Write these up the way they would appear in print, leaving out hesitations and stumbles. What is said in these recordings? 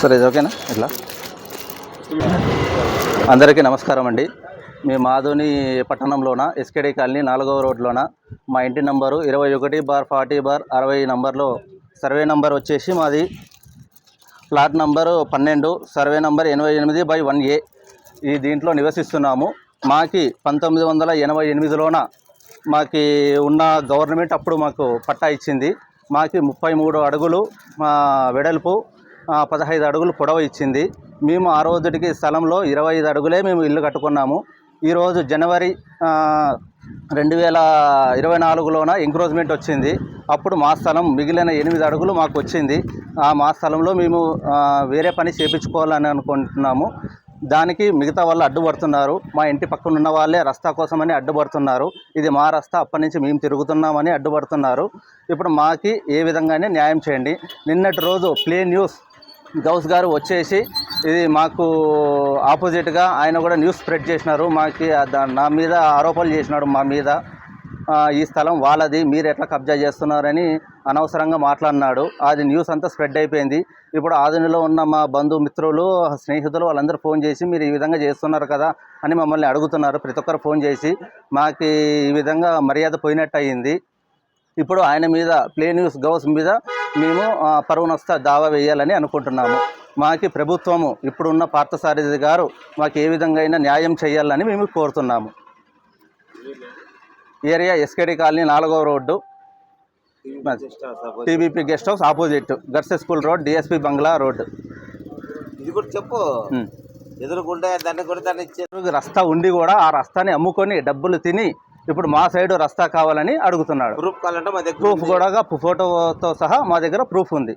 సరే ఇది ఓకేనా ఇట్లా అందరికీ నమస్కారం అండి. మీ మాధుని పట్టణంలోన ఎస్కేడి కాలనీ 4వ రోడ్లోన మా ఇంటి నంబరు 21/40/60 నంబర్లో సర్వే నంబర్ వచ్చేసి మాది plot number 12 survey number 88/1A. ఈ దీంట్లో నివసిస్తున్నాము. మాకి 1988లోన మాకి ఉన్న గవర్నమెంట్ అప్పుడు మాకు పట్టా ఇచ్చింది. మాకి 33 అడుగులు వెడల్పు 15 అడుగులు పొడవు ఇచ్చింది. మేము ఆ రోజుకి స్థలంలో 25 అడుగులే మేము ఇల్లు కట్టుకున్నాము. ఈరోజు జనవరి 2024లోన ఎంక్రోచ్మెంట్ వచ్చింది. అప్పుడు మా స్థలం మిగిలిన 8 అడుగులు మాకు వచ్చింది. మా స్థలంలో మేము వేరే పని చేయించుకోవాలని అనుకుంటున్నాము. దానికి మిగతా వాళ్ళు అడ్డుపడుతున్నారు. మా ఇంటి పక్కన ఉన్న వాళ్ళే రస్తా కోసమని అడ్డుపడుతున్నారు. ఇది మా రస్తా, అప్పటి నుంచి మేము తిరుగుతున్నామని అడ్డుపడుతున్నారు. ఇప్పుడు మాకి ఏ విధంగానే న్యాయం చేయండి. నిన్నటి రోజు ప్లే న్యూస్ గౌస్ గారు వచ్చేసి ఇది మాకు ఆపోజిట్గా ఆయన కూడా న్యూస్ స్ప్రెడ్ చేసినారు. మాకి నా మీద ఆరోపణలు చేసినాడు. మా మీద ఈ స్థలం వాళ్ళది, మీరు ఎట్లా కబ్జా చేస్తున్నారని అనవసరంగా మాట్లాడినాడు. అది న్యూస్ అంతా స్ప్రెడ్ అయిపోయింది. ఇప్పుడు ఆధునిలో ఉన్న మా బంధుమిత్రులు, స్నేహితులు వాళ్ళందరూ ఫోన్ చేసి మీరు ఈ విధంగా చేస్తున్నారు కదా అని మమ్మల్ని అడుగుతున్నారు. ప్రతి ఒక్కరు ఫోన్ చేసి మాకు ఈ విధంగా మర్యాద పోయినట్టు అయ్యింది. ఇప్పుడు ఆయన మీద ప్లే న్యూస్ గౌస్ మీద మేము పరువు నష్ట దావా వేయాలని అనుకుంటున్నాము. మాకు ప్రభుత్వము ఇప్పుడున్న పార్థసారథి గారు మాకు ఏ విధంగా అయినా న్యాయం చేయాలని మేము కోరుతున్నాము. ఏరియా ఎస్కేడి కాలనీ 4వ road, TBP guest house opposite, girls school road, DSP bungalow road. ఇది కూడా చెప్పు. ఎదురుకుంటే దాన్ని కూడా దాన్ని ఇచ్చే రస్తా ఉండి కూడా ఆ రస్తాని అమ్ముకొని డబ్బులు తిని ఇప్పుడు మా సైడ్ రస్తా కావాలని అడుగుతున్నాడు. ప్రూఫ్ కావాలంటే మా దగ్గర ప్రూఫ్ కూడా ఫోటోతో సహా మా దగ్గర ప్రూఫ్ ఉంది.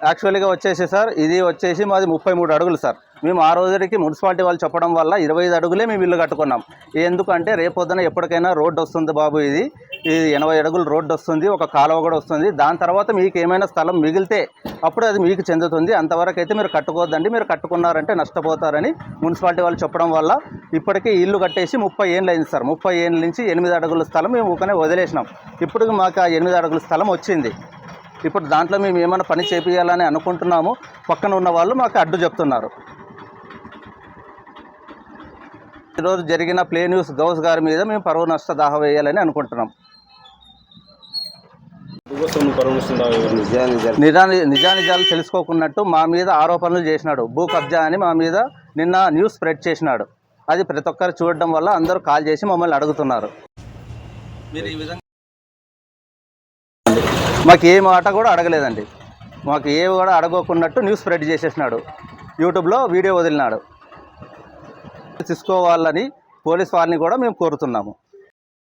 యాక్చువల్గా వచ్చేసి సార్ ఇది వచ్చేసి మాది 33 అడుగులు సార్. మేము ఆ రోజుకి మున్సిపాలిటీ వాళ్ళు చెప్పడం వల్ల 25 అడుగులే మేము ఇల్లు కట్టుకున్నాం. ఎందుకంటే రేపొద్దున ఎప్పటికైనా రోడ్డు వస్తుంది బాబు, ఇది 80 అడుగులు రోడ్డు వస్తుంది, ఒక కాలువ కూడా వస్తుంది. దాని తర్వాత మీకు ఏమైనా స్థలం మిగిలితే అప్పుడు అది మీకు చెందుతుంది. అంతవరకు అయితే మీరు కట్టుకోవద్దండి, మీరు కట్టుకున్నారంటే నష్టపోతారని మున్సిపాలిటీ వాళ్ళు చెప్పడం వల్ల ఇప్పటికీ ఇల్లు కట్టేసి 30 ఏళ్ళు అయింది సార్. 30 ఏళ్ళ నుంచి 8 అడుగుల స్థలం మేము ఊకనే వదిలేసినాం. ఇప్పుడు మాకు ఆ 8 అడుగుల స్థలం వచ్చింది. ఇప్పుడు దాంట్లో మేము ఏమైనా పని చేపియాలని అనుకుంటున్నాము. పక్కన ఉన్న వాళ్ళు మాకు అడ్డు చెప్తున్నారు. ఈరోజు జరిగిన ప్లే న్యూస్ గౌస్ గారి మీద మేము పరువు నష్ట దావా వేయాలని అనుకుంటున్నాం. నిజానిజాలు తెలుసుకోకున్నట్టు మా మీద ఆరోపణలు చేసినాడు. భూ కబ్జా అని మా మీద నిన్న న్యూస్ స్ప్రెడ్ చేసినాడు. అది ప్రతి ఒక్కరు చూడడం వల్ల అందరూ కాల్ చేసి మమ్మల్ని అడుగుతున్నారు. మీరు ఈ విధంగా మాకు ఏ మాట కూడా అడగలేదండి. మాకు ఏ కూడా అడగకున్నట్టు న్యూస్ స్ప్రెడ్ చేసేసినాడు. యూట్యూబ్లో వీడియో వదిలినాడు. తీసుకోవాలని పోలీస్ వారిని కూడా మేము కోరుతున్నాము.